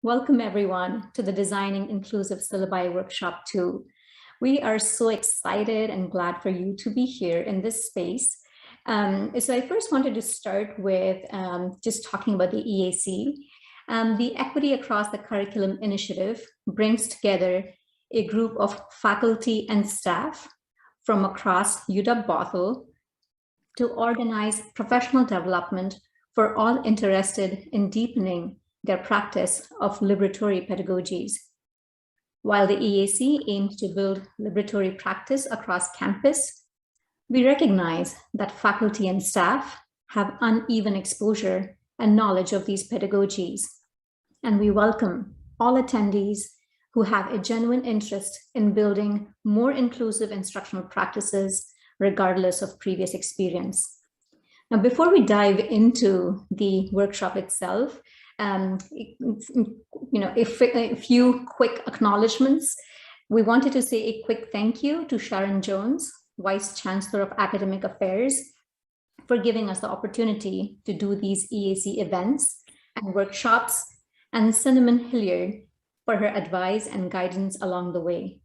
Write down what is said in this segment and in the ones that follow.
Welcome everyone to the Designing Inclusive Syllabi Workshop 2. We are so excited and glad for you to be here in this space. So I first wanted to start with just talking about the EAC. The Equity Across the Curriculum initiative brings together a group of faculty and staff from across UW-Bothell to organize professional development for all interested in deepening their practice of liberatory pedagogies. While the EAC aims to build liberatory practice across campus, we recognize that faculty and staff have uneven exposure and knowledge of these pedagogies, and we welcome all attendees who have a genuine interest in building more inclusive instructional practices regardless of previous experience. Now, before we dive into the workshop itself, a few quick acknowledgements. We wanted to say a quick thank you to Sharon Jones, Vice Chancellor of Academic Affairs, for giving us the opportunity to do these EAC events and workshops, and Cinnamon Hilliard for her advice and guidance along the way,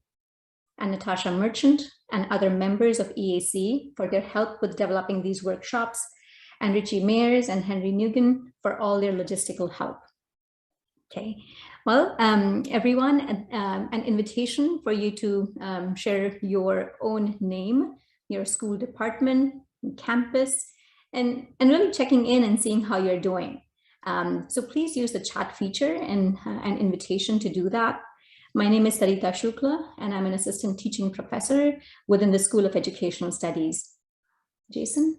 and Natasha Merchant and other members of EAC for their help with developing these workshops, and Richie Mayers and Henry Nugent for all their logistical help. Okay, well, everyone, an invitation for you to share your own name, your school department, campus, and really checking in and seeing how you're doing. So please use the chat feature and an invitation to do that. My name is Sarita Shukla, and I'm an assistant teaching professor within the School of Educational Studies. Jason?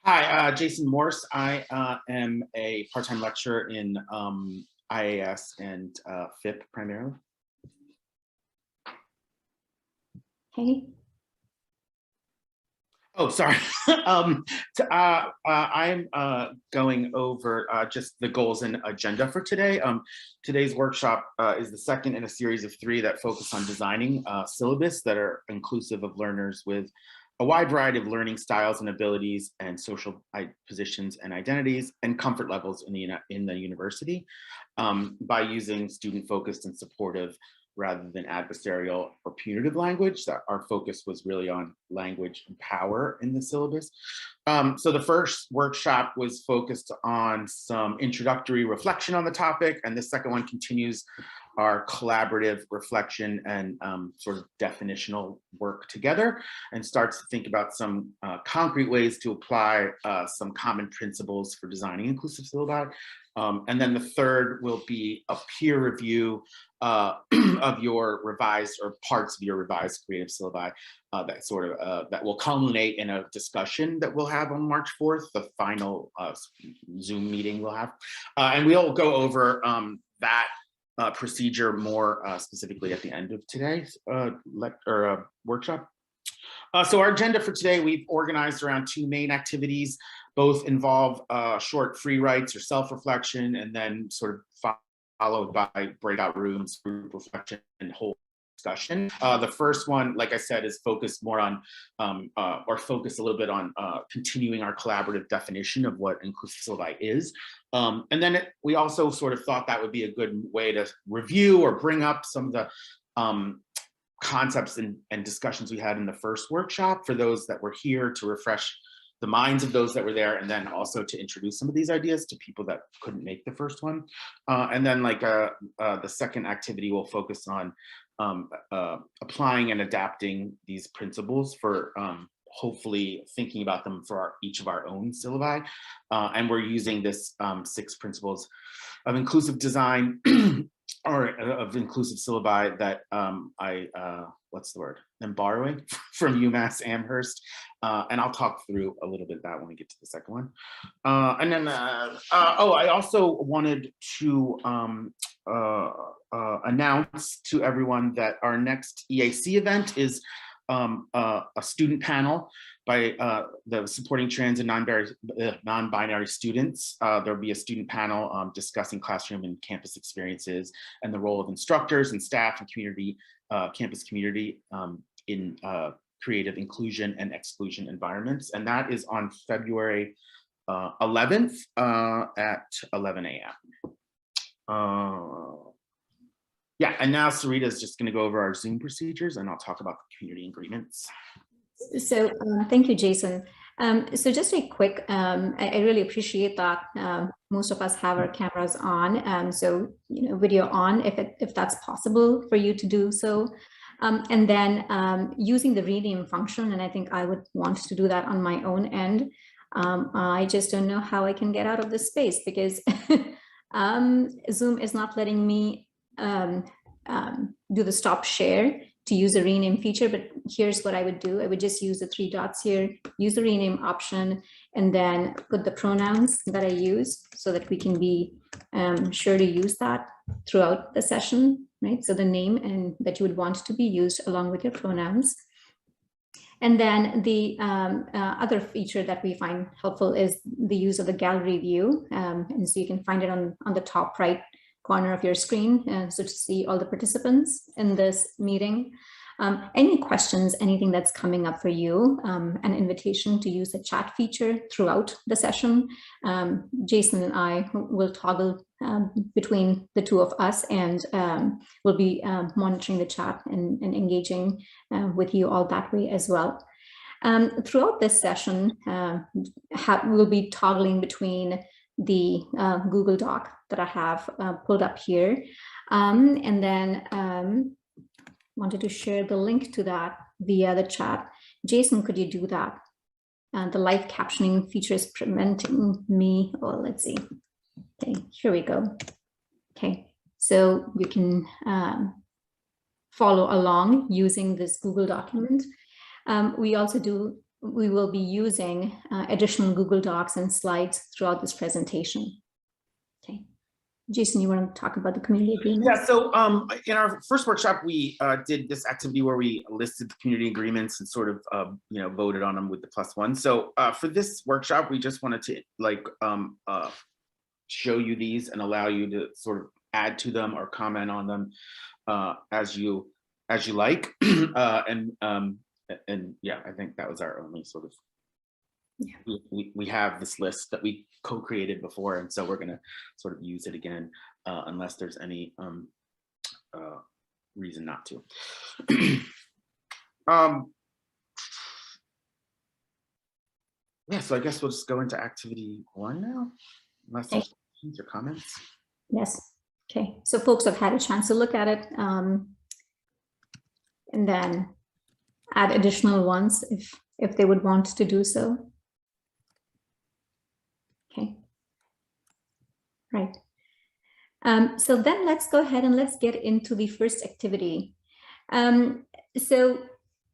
Hi, Jason Morse. I am a part-time lecturer in IAS and FIP primarily. Hey. Oh, sorry. I'm going over just the goals and agenda for today. Today's workshop is the second in a series of 3 that focus on designing syllabus that are inclusive of learners with a wide variety of learning styles and abilities and social positions and identities and comfort levels in the university by using student-focused and supportive rather than adversarial or punitive language. That our focus was really on language and power in the syllabus. So the first workshop was focused on some introductory reflection on the topic, and the second one continues our collaborative reflection and sort of definitional work together, and starts to think about some concrete ways to apply some common principles for designing inclusive syllabi. And then the third will be a peer review of your revised or parts of your revised creative syllabi that sort of that will culminate in a discussion that we'll have on March 4th, the final Zoom meeting we'll have. And we'll go over that procedure more specifically at the end of today's workshop. So our agenda for today, we've organized around 2 main activities. Both involve short free writes or self-reflection, and then sort of followed by breakout rooms, group reflection, and whole discussion. The first one, like I said, is focused more on, or focus a little bit on continuing our collaborative definition of what inclusive syllabi is. And then we also sort of thought that would be a good way to review or bring up some of the concepts and discussions we had in the first workshop for those that were here, to refresh the minds of those that were there, and then also to introduce some of these ideas to people that couldn't make the first one. And then the second activity will focus on applying and adapting these principles for hopefully thinking about them for each of our own syllabi. And we're using this 6 principles of inclusive design or of inclusive syllabi that I'm borrowing from UMass Amherst. And I'll talk through a little bit of that when we get to the second one. And then, I also wanted to announce to everyone that our next EAC event is a student panel by the supporting trans and non-binary students. There'll be a student panel discussing classroom and campus experiences and the role of instructors and staff and community, campus community in creative inclusion and exclusion environments. And that is on February 11th at 11 a.m. Yeah, and now Sarita is just going to go over our Zoom procedures, and I'll talk about the community agreements. So thank you, Jason. So just a quick, I really appreciate that most of us have our cameras on. So, video on if that's possible for you to do so. And then using the rename function, and I think I would want to do that on my own end. I just don't know how I can get out of this space because Zoom is not letting me do the stop share to use the rename feature, but here's what I would do. I would just use the 3 dots here, use the rename option, and then put the pronouns that I use so that we can be sure to use that throughout the session, right? So the name and that you would want to be used along with your pronouns. And then the other feature that we find helpful is the use of the gallery view. And so you can find it on the top right corner of your screen, so to see all the participants in this meeting. Any questions, anything that's coming up for you, an invitation to use the chat feature throughout the session. Jason and I will toggle between the two of us, and we'll be monitoring the chat and engaging with you all that way as well. Throughout this session, we'll be toggling between the Google Doc that I have pulled up here. And then wanted to share the link to that via the chat. Jason, could you do that? The live captioning feature is preventing me. Oh, let's see. Okay, here we go. Okay, so you can follow along using this Google document. We will be using additional Google Docs and slides throughout this presentation. Okay, Jason, you want to talk about the community agreement? Yeah, so in our first workshop, we did this activity where we listed the community agreements and sort of, voted on them with the +1. So for this workshop, we just wanted to show you these and allow you to sort of add to them or comment on them as you like. And yeah, I think that was our only sort of, yeah. We have this list that we co-created before, and so we're going to sort of use it again unless there's any reason not to. Yeah, so I guess we'll just go into activity 1 now, unless there's questions or comments. Yes. Okay, so folks have had a chance to look at it, and then add additional ones if they would want to do so. Okay, right. So then let's go ahead and let's get into the first activity. So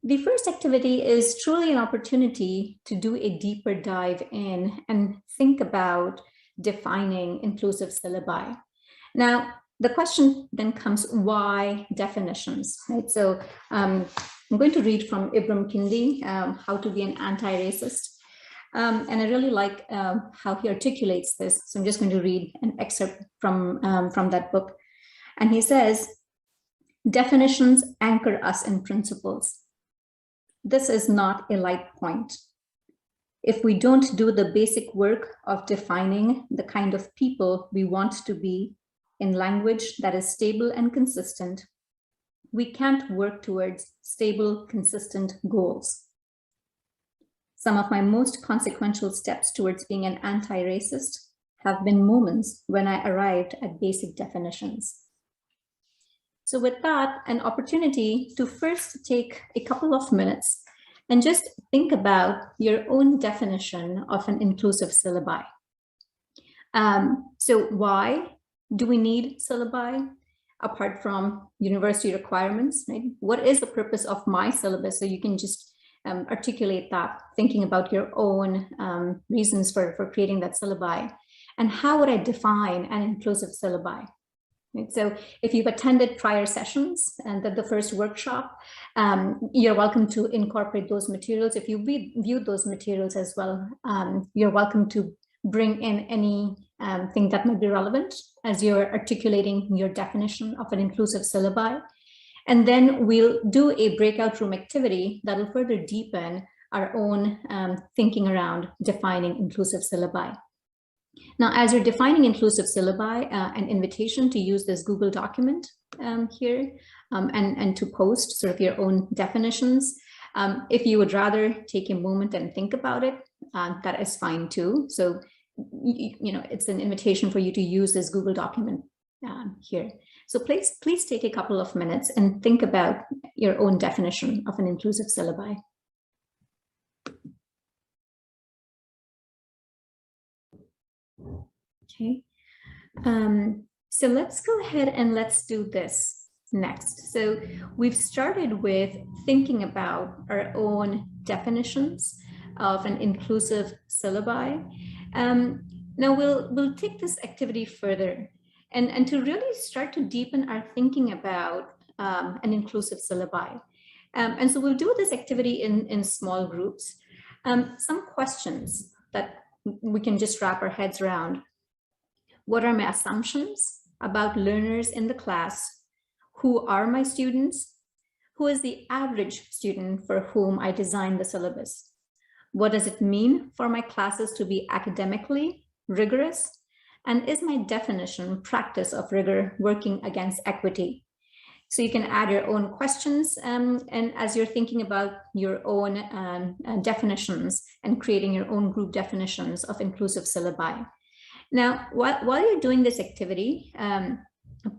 the first activity is truly an opportunity to do a deeper dive in and think about defining inclusive syllabi. Now, the question then comes, why definitions, right? So I'm going to read from Ibram Kendi, How to Be an Anti-Racist. And I really like how he articulates this. So I'm just going to read an excerpt from that book. And he says, definitions anchor us in principles. This is not a light point. If we don't do the basic work of defining the kind of people we want to be in language that is stable and consistent, we can't work towards stable, consistent goals. Some of my most consequential steps towards being an anti-racist have been moments when I arrived at basic definitions. So with that, an opportunity to first take a couple of minutes and just think about your own definition of an inclusive syllabi. So why do we need syllabi apart from university requirements, right? What is the purpose of my syllabus? So you can just articulate that, thinking about your own reasons for creating that syllabi. And how would I define an inclusive syllabi? Right? So if you've attended prior sessions and the first workshop, you're welcome to incorporate those materials. If you viewed those materials as well, you're welcome to bring in any thing that might be relevant as you're articulating your definition of an inclusive syllabi. And then we'll do a breakout room activity that will further deepen our own thinking around defining inclusive syllabi. Now, as you're defining inclusive syllabi, an invitation to use this Google document here and to post sort of your own definitions. If you would rather take a moment and think about it, that is fine too. So, it's an invitation for you to use this Google document here. So please take a couple of minutes and think about your own definition of an inclusive syllabi. Okay, so let's go ahead and let's do this next. So we've started with thinking about our own definitions of an inclusive syllabi. Now we'll take this activity further and to really start to deepen our thinking about an inclusive syllabi. And so we'll do this activity in small groups. Some questions that we can just wrap our heads around. What are my assumptions about learners in the class? Who are my students? Who is the average student for whom I designed the syllabus? What does it mean for my classes to be academically rigorous? And is my definition practice of rigor working against equity? So you can add your own questions and as you're thinking about your own definitions and creating your own group definitions of inclusive syllabi. Now, while you're doing this activity,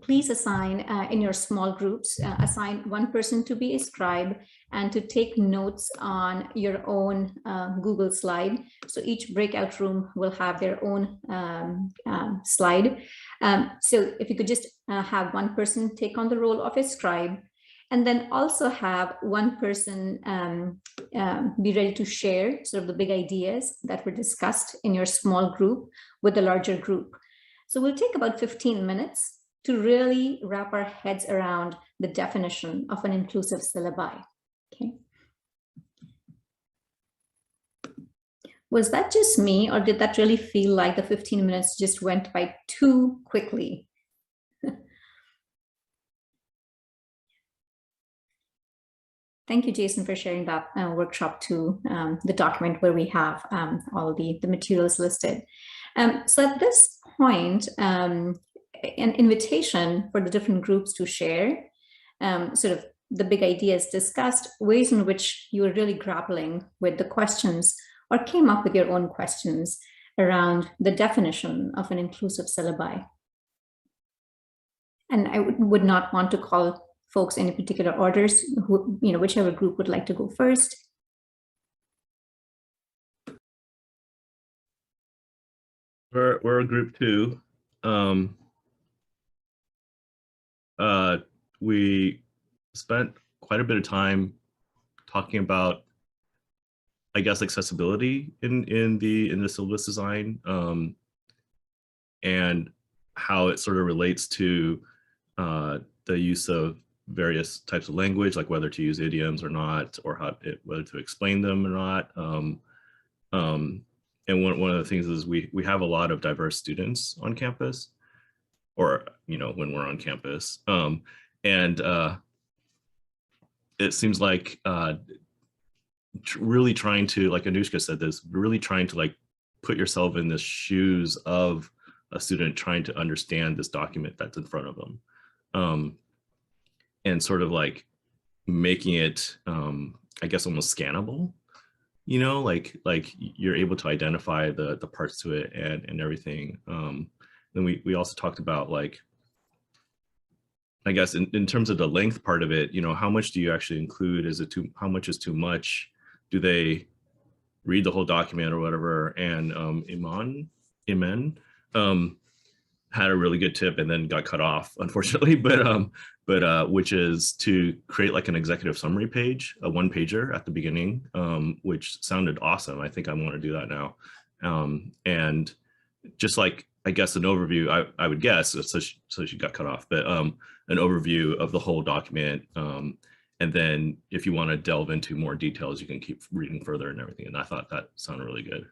please assign in your small groups, assign one person to be a scribe and to take notes on your own Google slide. So each breakout room will have their own slide. So if you could just have one person take on the role of a scribe, and then also have one person be ready to share sort of the big ideas that were discussed in your small group with the larger group. So we'll take about 15 minutes to really wrap our heads around the definition of an inclusive syllabi. Okay. Was that just me, or did that really feel like the 15 minutes just went by too quickly? Thank you, Jason, for sharing that workshop to the document where we have all the materials listed. So at this point, an invitation for the different groups to share sort of the big ideas discussed, ways in which you were really grappling with the questions or came up with your own questions around the definition of an inclusive syllabi. And I would not want to call folks in particular orders, who, whichever group would like to go first. We're a group 2. We spent quite a bit of time talking about, I guess, accessibility in the syllabus design, and how it sort of relates to the use of various types of language, like whether to use idioms or not, or whether to explain them or not. And one of the things is we have a lot of diverse students on campus, or when we're on campus, and it seems like really trying to, like Anushka said this, really trying to like put yourself in the shoes of a student trying to understand this document that's in front of them, and sort of like making it, I guess, almost scannable. Like you're able to identify the parts to it and everything. Then we also talked about, like, I guess in terms of the length part of it, how much do you actually include? How much is too much? Do they read the whole document or whatever? And Iman had a really good tip and then got cut off, unfortunately, but which is to create like an executive summary page, a one-pager at the beginning, which sounded awesome. I think I want to do that now. And just like, I guess, an overview, I would guess, so she got cut off, but an overview of the whole document. And then if you want to delve into more details, you can keep reading further and everything. And I thought that sounded really good.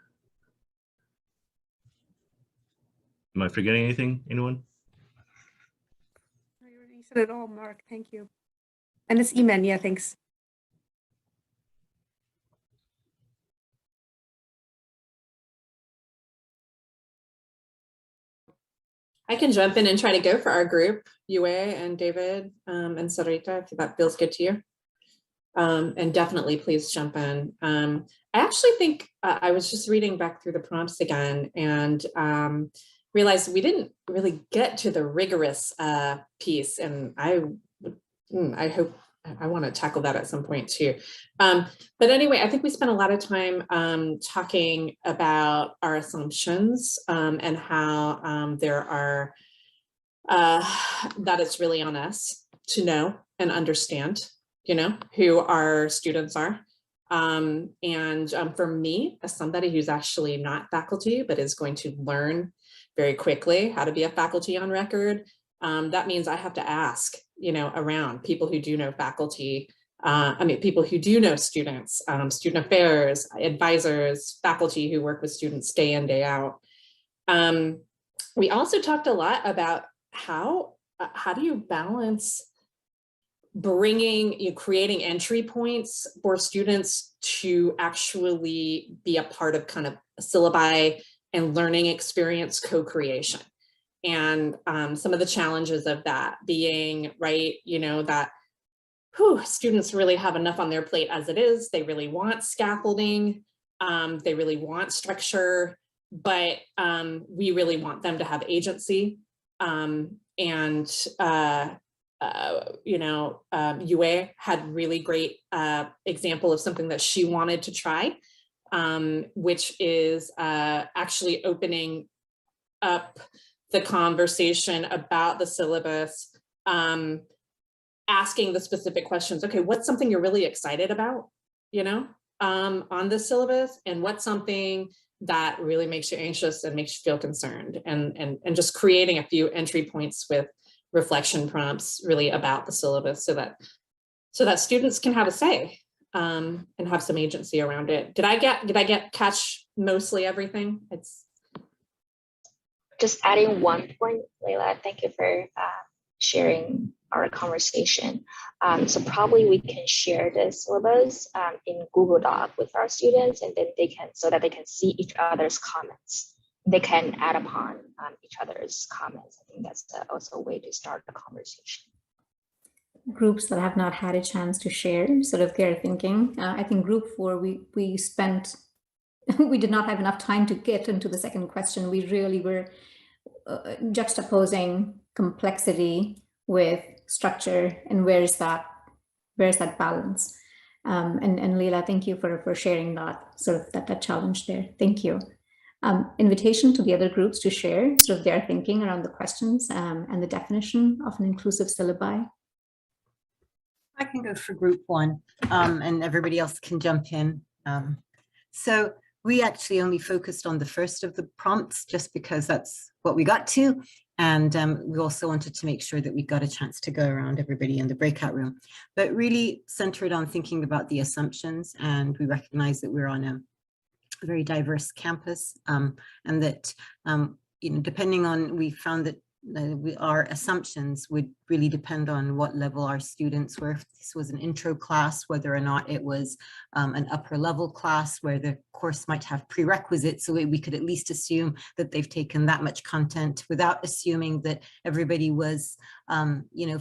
Am I forgetting anything, anyone? You already said it all, Mark. Thank you. And it's Eman. Yeah, thanks. I can jump in and try to go for our group, Yue and David and Sarita, if that feels good to you. And definitely please jump in. I actually think I was just reading back through the prompts again and realized we didn't really get to the rigorous piece, and I hope I want to tackle that at some point too. But anyway, I think we spent a lot of time talking about our assumptions and how there are, that it's really on us to know and understand, you know, who our students are. And for me, as somebody who's actually not faculty, but is going to learn very quickly how to be a faculty on record, that means I have to ask, you know, around people who do know faculty, people who do know students, student affairs, advisors, faculty who work with students day in, day out. We also talked a lot about how do you balance creating entry points for students to actually be a part of kind of syllabi and learning experience co-creation. And some of the challenges of that being, right, you know, that students really have enough on their plate as it is. They really want scaffolding. They really want structure, but we really want them to have agency. Yue had really great example of something that she wanted to try, which is actually opening up the conversation about the syllabus, asking the specific questions. Okay, what's something you're really excited about, you know, on the syllabus, and what's something that really makes you anxious and makes you feel concerned, and just creating a few entry points with reflection prompts really about the syllabus so that students can have a say and have some agency around it. Did I catch mostly everything? It's just adding one point, Leila, thank you for sharing our conversation. So probably we can share the syllabus in Google Doc with our students, and then so that they can see each other's comments. They can add upon each other's comments. I think that's also a way to start the conversation. Groups that have not had a chance to share sort of their thinking. I think group 4, we did not have enough time to get into the second question. We really were juxtaposing complexity with structure, and where's that balance. And Leila, thank you for sharing that sort of that challenge there. Thank you. Invitation to the other groups to share sort of their thinking around the questions and the definition of an inclusive syllabi. I can go for group 1 and everybody else can jump in. So we actually only focused on the first of the prompts just because that's what we got to. And we also wanted to make sure that we got a chance to go around everybody in the breakout room, but really centered on thinking about the assumptions. And we recognize that we're on a very diverse campus, and that depending on, we found that our assumptions would really depend on what level our students were. If this was an intro class, whether or not it was an upper level class where the course might have prerequisites, so we could at least assume that they've taken that much content without assuming that everybody was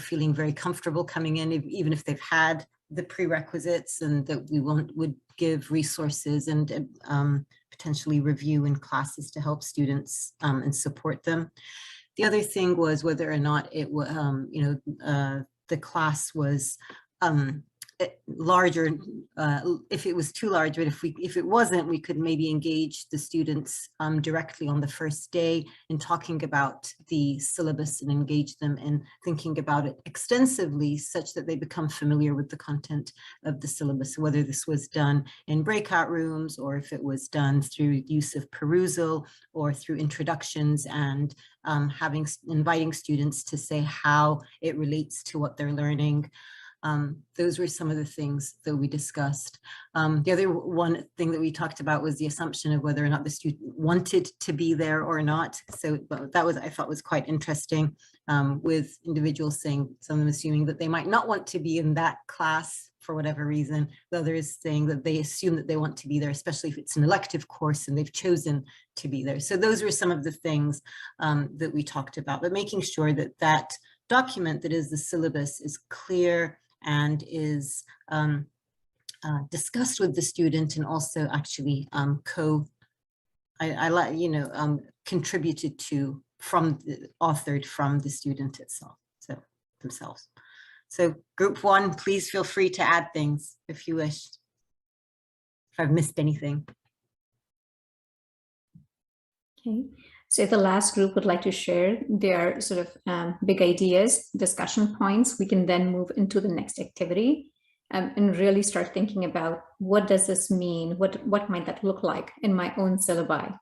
feeling very comfortable coming in, even if they've had the prerequisites, and that we would give resources and potentially review in classes to help students and support them. The other thing was whether or not it was, the class was larger, if it was too large, but if it wasn't, we could maybe engage the students directly on the first day in talking about the syllabus and engage them in thinking about it extensively such that they become familiar with the content of the syllabus, whether this was done in breakout rooms or if it was done through use of perusal or through introductions and inviting students to say how it relates to what they're learning. Those were some of the things that we discussed. The other one thing that we talked about was the assumption of whether or not the student wanted to be there or not. So that was, I thought, was quite interesting. with individuals saying, some of them assuming that they might not want to be in that class for whatever reason. The other is saying that they assume that they want to be there, especially if it's an elective course and they've chosen to be there. So those were some of the things that we talked about, but making sure that that document that is the syllabus is clear and is discussed with the student, and also actually contributed to authored from the student itself, so themselves. So group one, please feel free to add things if you wish, if I've missed anything. Okay, so if the last group would like to share their sort of big ideas, discussion points, we can then move into the next activity and really start thinking about what does this mean? What might that look like in my own syllabi?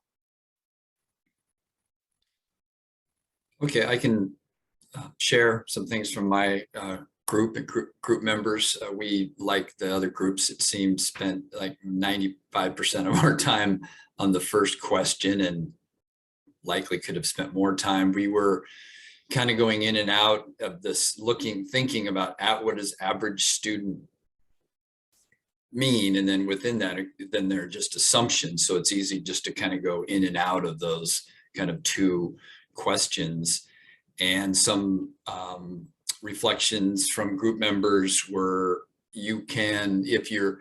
Okay, I can share some things from my group and group members. We, like the other groups, it seems, spent like 95% of our time on the first question and likely could have spent more time. We were kind of going in and out of this, thinking about what does average student mean, and then within that, then there are just assumptions. So it's easy just to kind of go in and out of those kind of two questions. And some reflections from group members were, you can, if you're,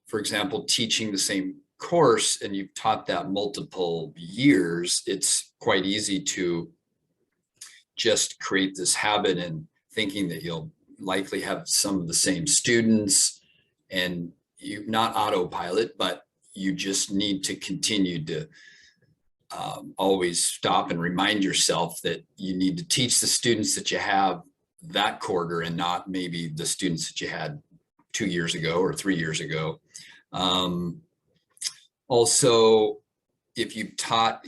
for example, teaching the same course and you've taught that multiple years, it's quite easy to just create this habit and thinking that you'll likely have some of the same students, and you not autopilot, but you just need to continue to always stop and remind yourself that you need to teach the students that you have that quarter and not maybe the students that you had 2 years ago or 3 years ago. Also, if you've taught,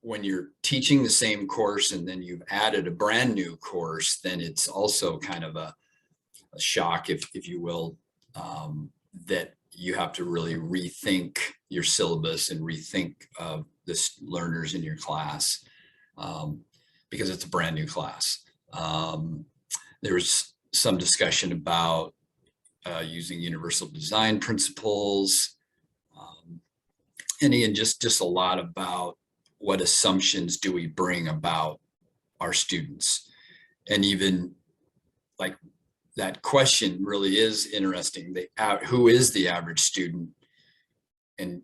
when you're teaching the same course and then you've added a brand new course, then it's also kind of a shock, if you will, that you have to really rethink your syllabus and rethink the learners in your class, because it's a brand new class. There was some discussion about using universal design principles, and again, just a lot about what assumptions do we bring about our students. And even like that question really is interesting. Who is the average student? And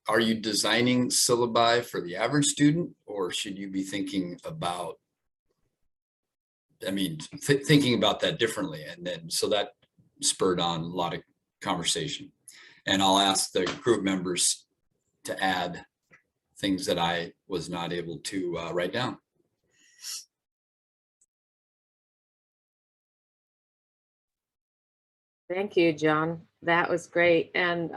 are you designing syllabi for the average student, or should you be thinking about, thinking about that differently? And then, so that spurred on a lot of conversation. And I'll ask the group members to add things that I was not able to write down. Thank you, John. That was great. And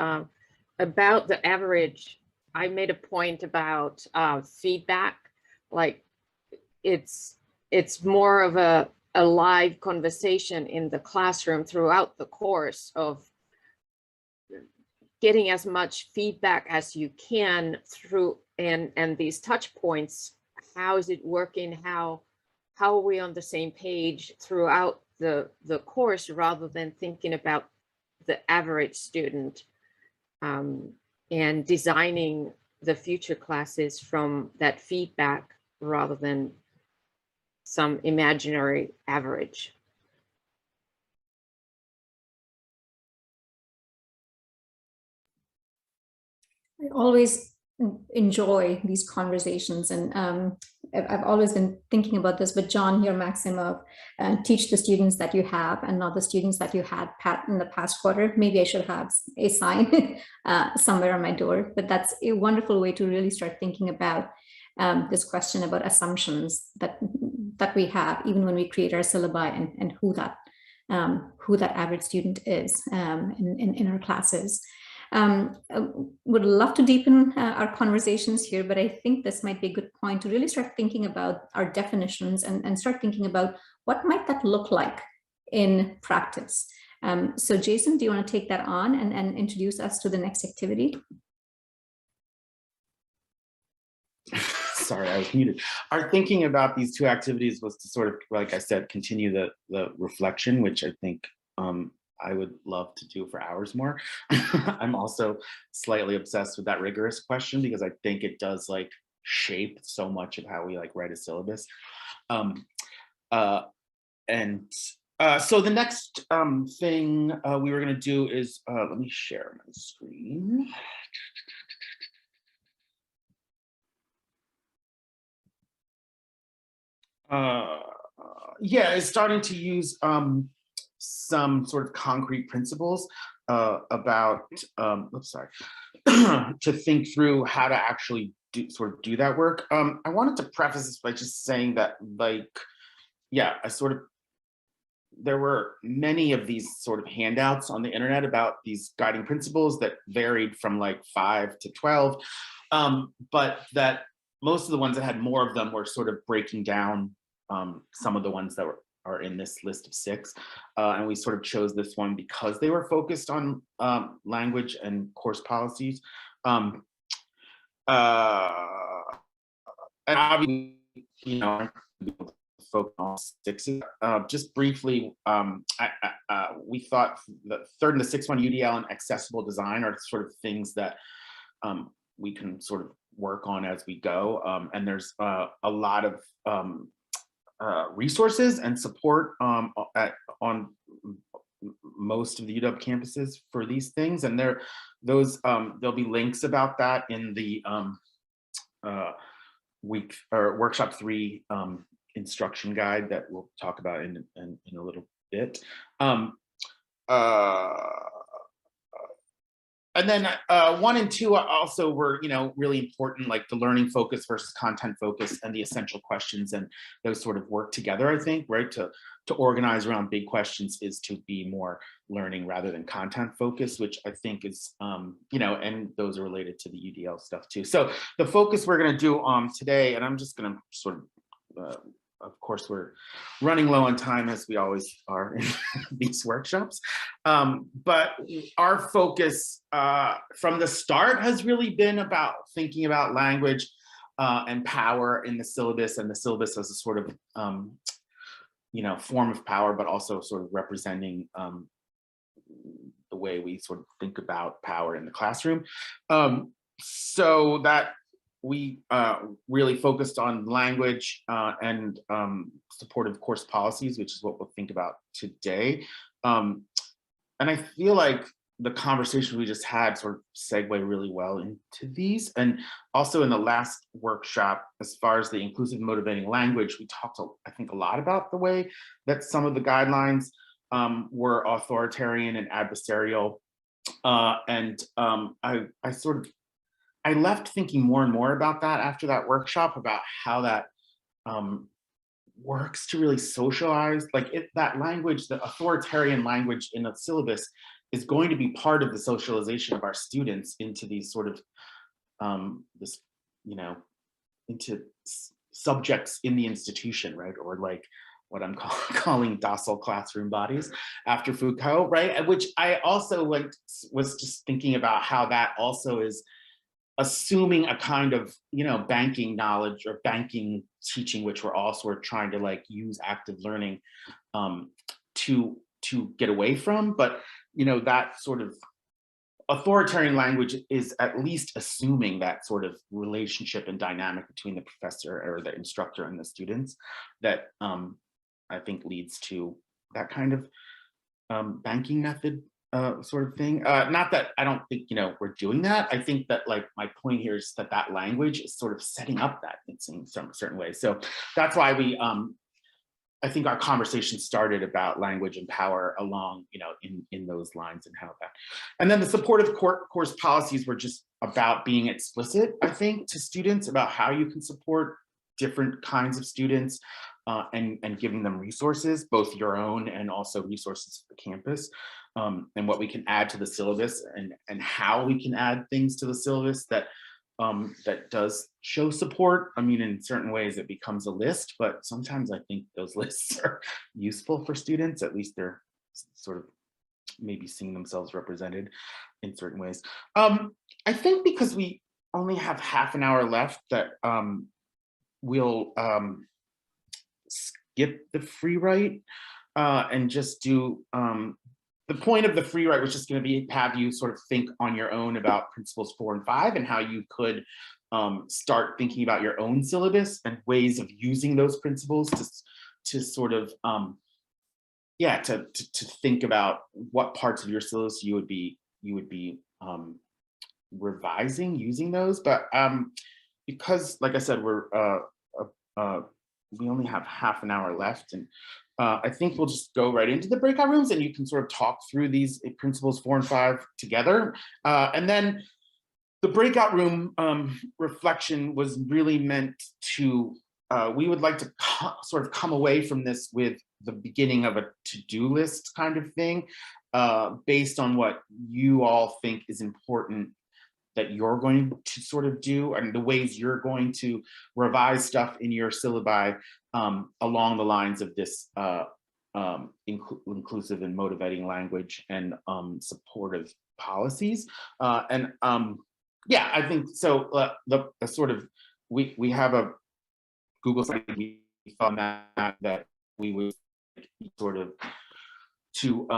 about the average, I made a point about feedback. Like it's more of a live conversation in the classroom throughout the course of getting as much feedback as you can through and these touch points. How is it working? How are we on the same page throughout the course, rather than thinking about the average student, and designing the future classes from that feedback rather than some imaginary average. I always enjoy these conversations, and I've always been thinking about this, but John here, Maxim, teach the students that you have and not the students that you had in the past quarter. Maybe I should have a sign somewhere on my door, but that's a wonderful way to really start thinking about this question about assumptions that we have, even when we create our syllabi, and who that average student is in our classes. Would love to deepen our conversations here, but I think this might be a good point to really start thinking about our definitions and start thinking about what might that look like in practice. So Jason, do you want to take that on and introduce us to the next activity? sorry, I was muted. Our thinking about these two activities was to sort of, like I said, continue the reflection, which I think I would love to do for hours more. I'm also slightly obsessed with that rigorous question because I think it does like shape so much of how we like write a syllabus. So the next thing we were going to do is, let me share my screen. Yeah, is starting to use some sort of concrete principles about, oops, sorry, to think through how to actually do that work. I wanted to preface this by just saying that, like, yeah, there were many of these sort of handouts on the internet about these guiding principles that varied from like 5 to 12, but that most of the ones that had more of them were sort of breaking down some of the ones that are in this list of 6. And we sort of chose this one because they were focused on language and course policies. And obviously, you know, focus on 6. Just briefly, we thought the 3rd and the 6th one, UDL and accessible design, are sort of things that we can sort of work on as we go. And there's a lot of resources and support on most of the UW campuses for these things, and there'll be links about that in the week or workshop 3 instruction guide that we'll talk about in a little bit. And then 1 and 2 also were, you know, really important, like the learning focus versus content focus and the essential questions, and those sort of work together, I think, right? To organize around big questions is to be more learning rather than content focused, which I think is, you know, and those are related to the UDL stuff too. So the focus we're gonna do today, and I'm just gonna sort of course, we're running low on time as we always are in these workshops. But our focus from the start has really been about thinking about language and power in the syllabus, and the syllabus as a sort of, you know, form of power, but also sort of representing the way we sort of think about power in the classroom. So that we really focused on language and supportive course policies, which is what we'll think about today. And I feel like the conversation we just had sort of segue really well into these. And also in the last workshop, as far as the inclusive motivating language, we talked, I think, a lot about the way that some of the guidelines were authoritarian and adversarial. I left thinking more and more about that after that workshop, about how that works to really socialize, like that language, the authoritarian language in a syllabus is going to be part of the socialization of our students into these sort of, this, you know, into subjects in the institution, right? Or like what I'm calling docile classroom bodies after Foucault, right? Which I also was just thinking about how that also is assuming a kind of, you know, banking knowledge or banking teaching, which we're all sort of trying to like use active learning to get away from. But, you know, that sort of authoritarian language is at least assuming that sort of relationship and dynamic between the professor or the instructor and the students that I think leads to that kind of banking method sort of thing. Not that I don't think, you know, we're doing that. I think that, like, my point here is that that language is sort of setting up that in some certain ways. So that's why we, I think our conversation started about language and power along, you know, in those lines and how that. And then the supportive course policies were just about being explicit, I think, to students about how you can support different kinds of students and giving them resources, both your own and also resources for the campus, and what we can add to the syllabus and how we can add things to the syllabus that that does show support. I mean, in certain ways it becomes a list, but sometimes I think those lists are useful for students. At least they're sort of maybe seeing themselves represented in certain ways. I think because we only have half an hour left, that we'll skip the free write and just do, the point of the free write was just going to be have you sort of think on your own about principles 4 and 5 and how you could start thinking about your own syllabus and ways of using those principles to sort of yeah, to think about what parts of your syllabus you would be revising using those. But because, like I said, we only have half an hour left, and I think we'll just go right into the breakout rooms, and you can sort of talk through these principles 4 and 5 together, and then the breakout room reflection was really meant to. We would like to sort of come away from this with the beginning of a to-do list kind of thing, based on what you all think is important that you're going to sort of do and the ways you're going to revise stuff in your syllabi along the lines of this inclusive and motivating language and supportive policies. Yeah, I think so. The sort of, we have a Google site we found that we would sort of to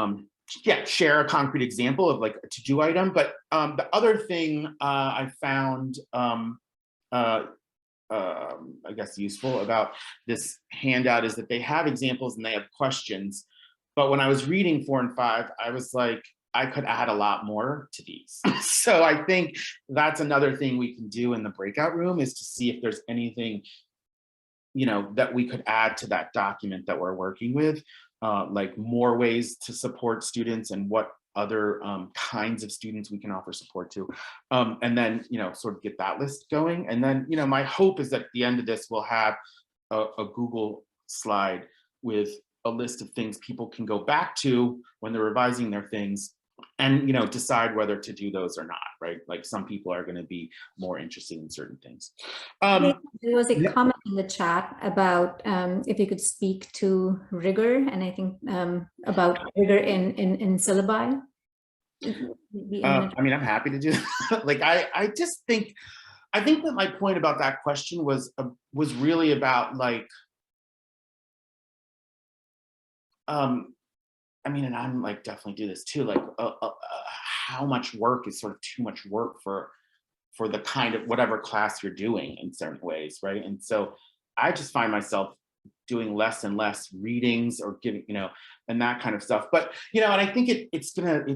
yeah, share a concrete example of like a to-do item. But the other thing I found I guess useful about this handout is that they have examples and they have questions. But when I was reading 4 and 5, I was like, I could add a lot more to these. So I think that's another thing we can do in the breakout room, is to see if there's anything, you know, that we could add to that document that we're working with, like more ways to support students and what other kinds of students we can offer support to. And then, you know, sort of get that list going. And then, you know, my hope is that at the end of this, we'll have a Google slide with a list of things people can go back to when they're revising their things and, you know, decide whether to do those or not, right? Like some people are going to be more interested in certain things. There was a comment in the chat about if you could speak to rigor, and I think about rigor in syllabi. I mean, I'm happy to do that. Like, I just think, I think that my point about that question was really about like, I mean, and I'm like definitely do this too, like how much work is sort of too much work for the kind of whatever class you're doing in certain ways, right? And so I just find myself doing less and less readings or giving, you know, and that kind of stuff. But, you know, and I think it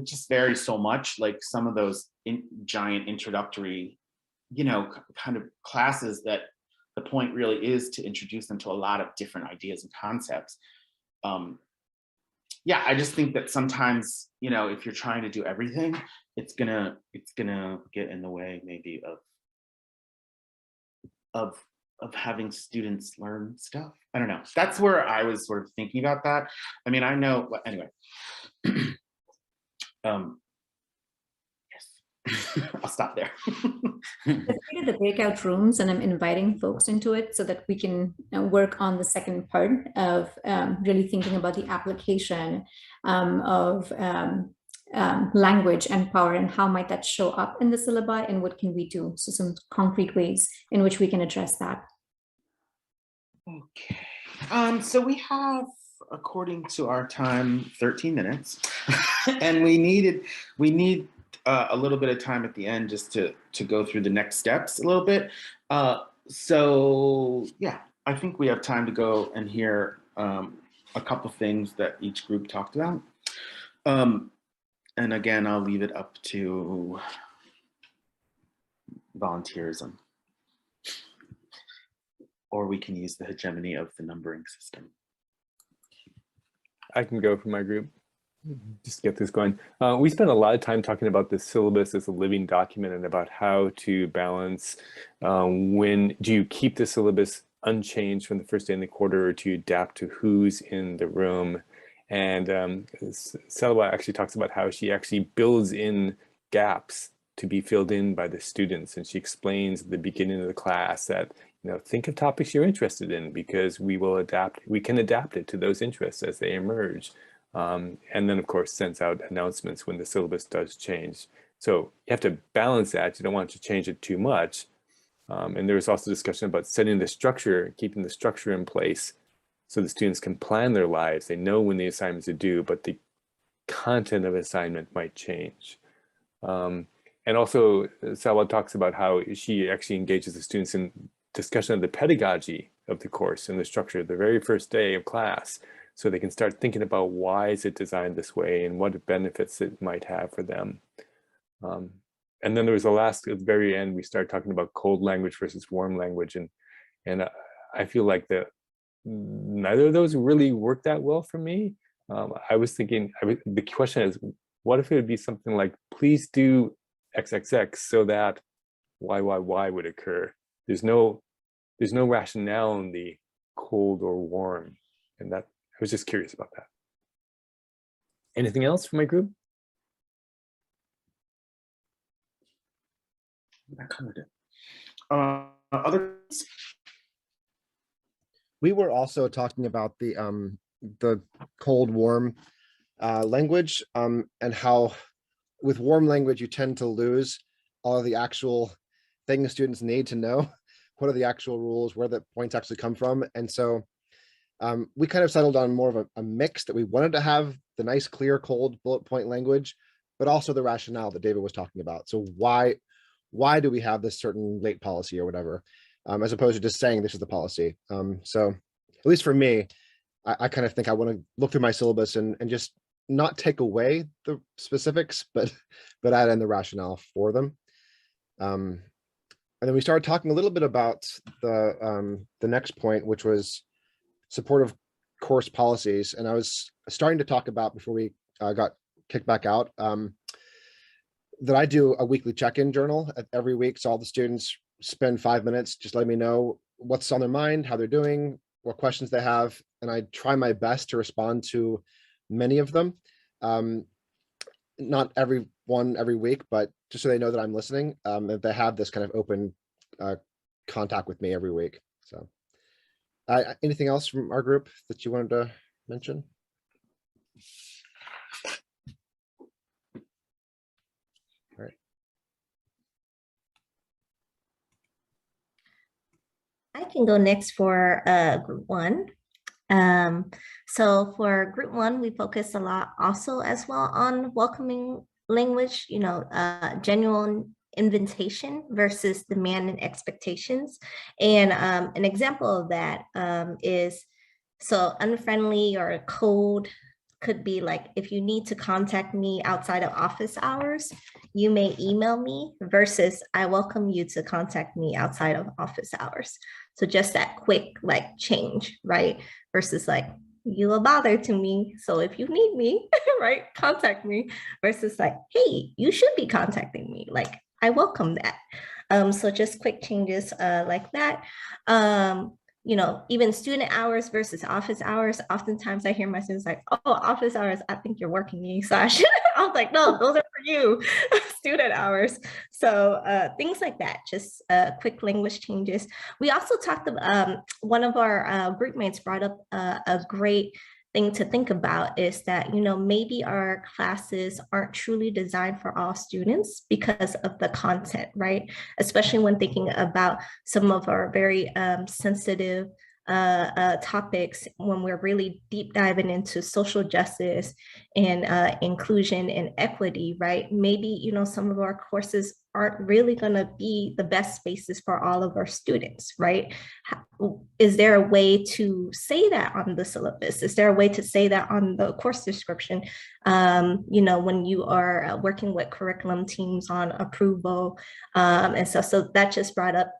just varies so much, like some of those giant introductory, you know, kind of classes that the point really is to introduce them to a lot of different ideas and concepts. Yeah, I just think that sometimes, you know, if you're trying to do everything, it's gonna get in the way maybe of having students learn stuff. I don't know. That's where I was sort of thinking about that. I mean, I know, well, anyway. Yes, I'll stop there. I've created the breakout rooms and I'm inviting folks into it so that we can work on the second part of really thinking about the application of language and power and how might that show up in the syllabi and what can we do. So some concrete ways in which we can address that. Okay, so we have, according to our time, 13 minutes, and we need a little bit of time at the end just to go through the next steps a little bit. So yeah, I think we have time to go and hear a couple things that each group talked about. And again, I'll leave it up to volunteerism. Or we can use the hegemony of the numbering system. I can go for my group. Just get this going. We spent a lot of time talking about the syllabus as a living document and about how to balance when do you keep the syllabus unchanged from the first day in the quarter, or to adapt to who's in the room. And Syllabi actually talks about how she actually builds in gaps to be filled in by the students. And she explains at the beginning of the class that, you know, think of topics you're interested in, because we can adapt it to those interests as they emerge. And then of course sends out announcements when the syllabus does change. So you have to balance that. You don't want to change it too much. And there was also discussion about setting the structure, keeping the structure in place so the students can plan their lives. They know when the assignments are due, but the content of assignment might change. And also, Salwa talks about how she actually engages the students in discussion of the pedagogy of the course and the structure the very first day of class, so they can start thinking about why is it designed this way and what benefits it might have for them. And then there was at the very end, we started talking about cold language versus warm language. And I feel like neither of those really worked that well for me. I was thinking, the question is, what if it would be something like, please do XXX so that Y would occur. There's no rationale in the cold or warm. And that, I was just curious about that. Anything else from my group? That covered it. Other. We were also talking about the cold warm language, and how with warm language you tend to lose all of the actual things students need to know. What are the actual rules, where the points actually come from? And so we kind of settled on more of a mix, that we wanted to have the nice clear cold bullet point language, but also the rationale that David was talking about. So why do we have this certain late policy or whatever, as opposed to just saying this is the policy. So at least for me, I kind of think I want to look through my syllabus and just not take away the specifics, but add in the rationale for them. And then we started talking a little bit about the next point, which was supportive course policies. And I was starting to talk about, before we got kicked back out, that I do a weekly check-in journal every week. So all the students spend 5 minutes just letting me know what's on their mind, how they're doing, what questions they have. And I try my best to respond to many of them. Not every one every week, but just so they know that I'm listening, that they have this kind of open contact with me every week. So anything else from our group that you wanted to mention? All right. I can go next for group one. So for group one, we focus a lot also as well on welcoming language, genuine invitation versus demand and expectations. And an example of that is, so unfriendly or cold could be like, if you need to contact me outside of office hours, you may email me, versus I welcome you to contact me outside of office hours. So just that quick change, right? Versus you a bother to me, so if you need me, right, contact me, versus hey, you should be contacting me. I welcome that. So just quick changes like that. Even student hours versus office hours. Oftentimes I hear my students oh, office hours, I think you're working me. So I was no, those are for you, student hours. So things like that, just quick language changes. We also talked about, one of our group mates brought up a great thing to think about, is that, maybe our classes aren't truly designed for all students because of the content, right? Especially when thinking about some of our very sensitive topics, when we're really deep diving into social justice and inclusion and equity, right? Maybe, some of our courses aren't really going to be the best spaces for all of our students, right? Is there a way to say that on the syllabus? Is there a way to say that on the course description? When you are working with curriculum teams on approval and stuff. So that just brought up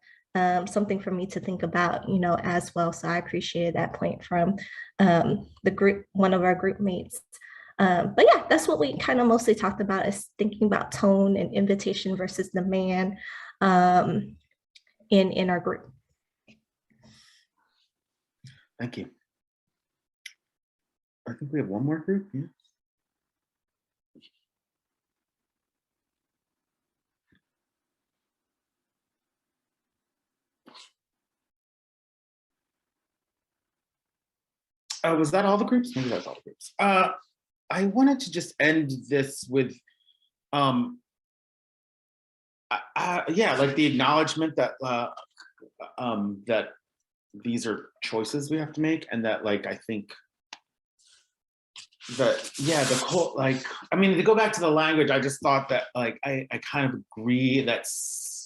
something for me to think about, as well. So I appreciated that point from the group, one of our group mates. But yeah, that's what we kind of mostly talked about, is thinking about tone and invitation versus demand in our group. Thank you. I think we have one more group. Yeah. Was that all the groups? Maybe that's all the groups. I wanted to just end this with yeah, like the acknowledgement that that these are choices we have to make, and that like I think that the whole like I mean to go back to the language, I just thought that like I kind of agree that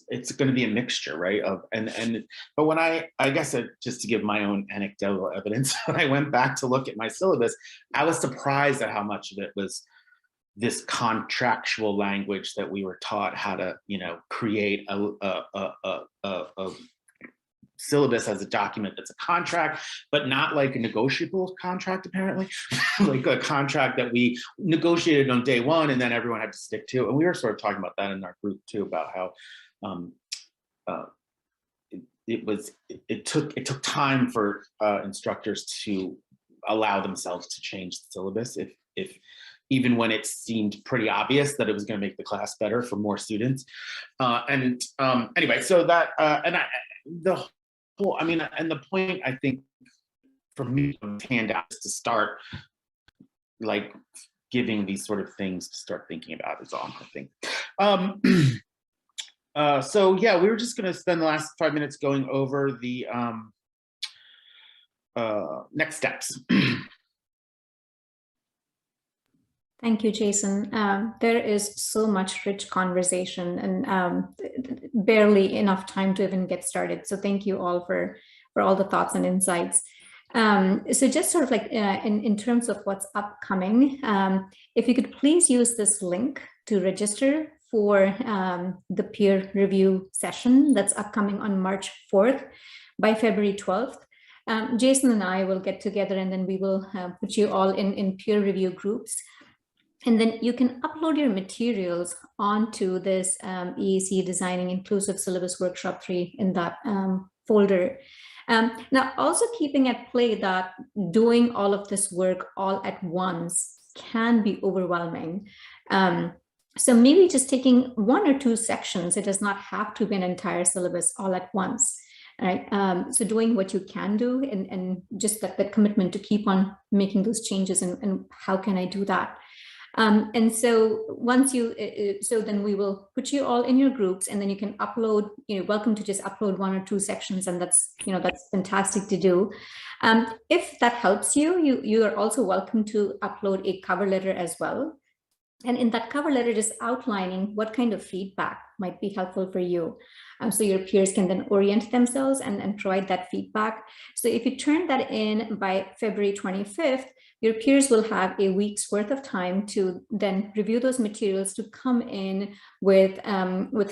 it's going to be a mixture, right? Of but when I guess just to give my own anecdotal evidence, when I went back to look at my syllabus, I was surprised at how much of it was this contractual language that we were taught how to, you know, create a syllabus as a document that's a contract, but not like a negotiable contract, apparently. Like a contract that we negotiated on day one and then everyone had to stick to. And we were sort of talking about that in our group too, about how it took time for instructors to allow themselves to change the syllabus if even when it seemed pretty obvious that it was going to make the class better for more students. Anyway, so that the whole, I mean, and the point I think for me of handouts to start like giving these sort of things to start thinking about is all I think. So yeah, we were just going to spend the last 5 minutes going over the next steps. Thank you, Jason. There is so much rich conversation and barely enough time to even get started. So thank you all for all the thoughts and insights. So just sort of like in terms of what's upcoming, if you could please use this link to register for the peer review session that's upcoming on March 4th. By February 12th. Jason and I will get together and then we will put you all in peer review groups. And then you can upload your materials onto this EAC Designing Inclusive Syllabus Workshop 3 in that folder. Now, also keeping at play that doing all of this work all at once can be overwhelming. So maybe just taking 1 or 2 sections, it does not have to be an entire syllabus all at once. Right. So doing what you can do and just that commitment to keep on making those changes and how can I do that? And so once you, so then we will put you all in your groups and then you can upload, you know, welcome to just upload 1 or 2 sections and that's, you know, that's fantastic to do. If that helps you, you are also welcome to upload a cover letter as well. And in that cover letter, just outlining what kind of feedback might be helpful for you. So your peers can then orient themselves and provide that feedback. So if you turn that in by February 25th, your peers will have a week's worth of time to then review those materials to come in with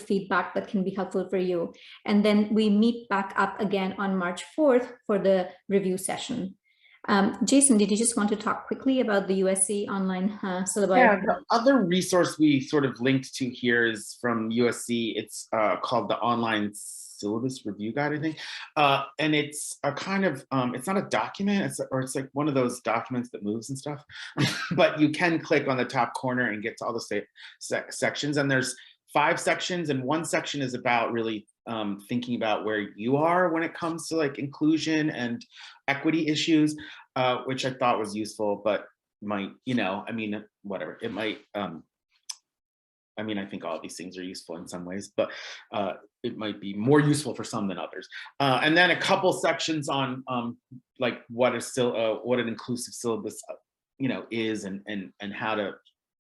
feedback that can be helpful for you. And then we meet back up again on March 4th for the review session. Jason, did you just want to talk quickly about the USC online syllabi? Yeah, the other resource we sort of linked to here is from USC. It's called the Online Syllabus Review Guide, I think. And it's a kind of, it's not a document, it's like one of those documents that moves and stuff. But you can click on the top corner and get to all the sections. And there's 5 sections, and 1 section is about really thinking about where you are when it comes to like inclusion and equity issues, which I thought was useful, but might, you know, I mean, whatever, it might, I mean, I think all of these things are useful in some ways, but it might be more useful for some than others. And then a couple sections on like what is still what an inclusive syllabus, you know, is and how to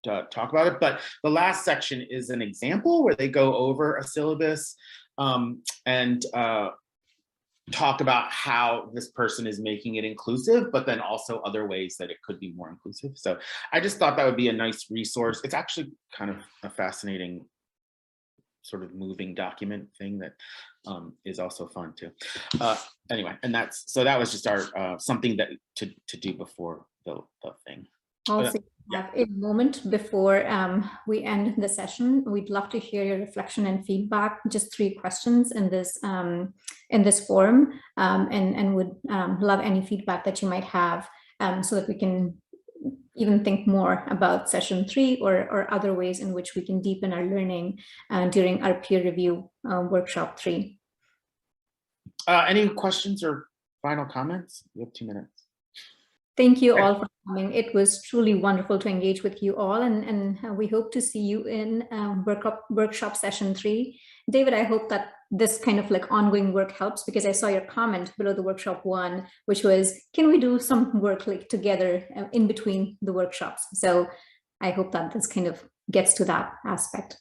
talk about it. But the last section is an example where they go over a syllabus and talk about how this person is making it inclusive, but then also other ways that it could be more inclusive. So I just thought that would be a nice resource. It's actually kind of a fascinating sort of moving document thing that is also fun too. Anyway, and that was just our something that to do before the thing. Also, have a moment before we end the session. We'd love to hear your reflection and feedback. Just 3 questions in this forum, and would love any feedback that you might have, so that we can even think more about session 3 or other ways in which we can deepen our learning during our peer review workshop 3. Any questions or final comments? We have 2 minutes. Thank you all for coming. It was truly wonderful to engage with you all, and we hope to see you in workshop session 3. David, I hope that this kind of like ongoing work helps, because I saw your comment below the workshop 1, which was, can we do some work like together in between the workshops? So I hope that this kind of gets to that aspect.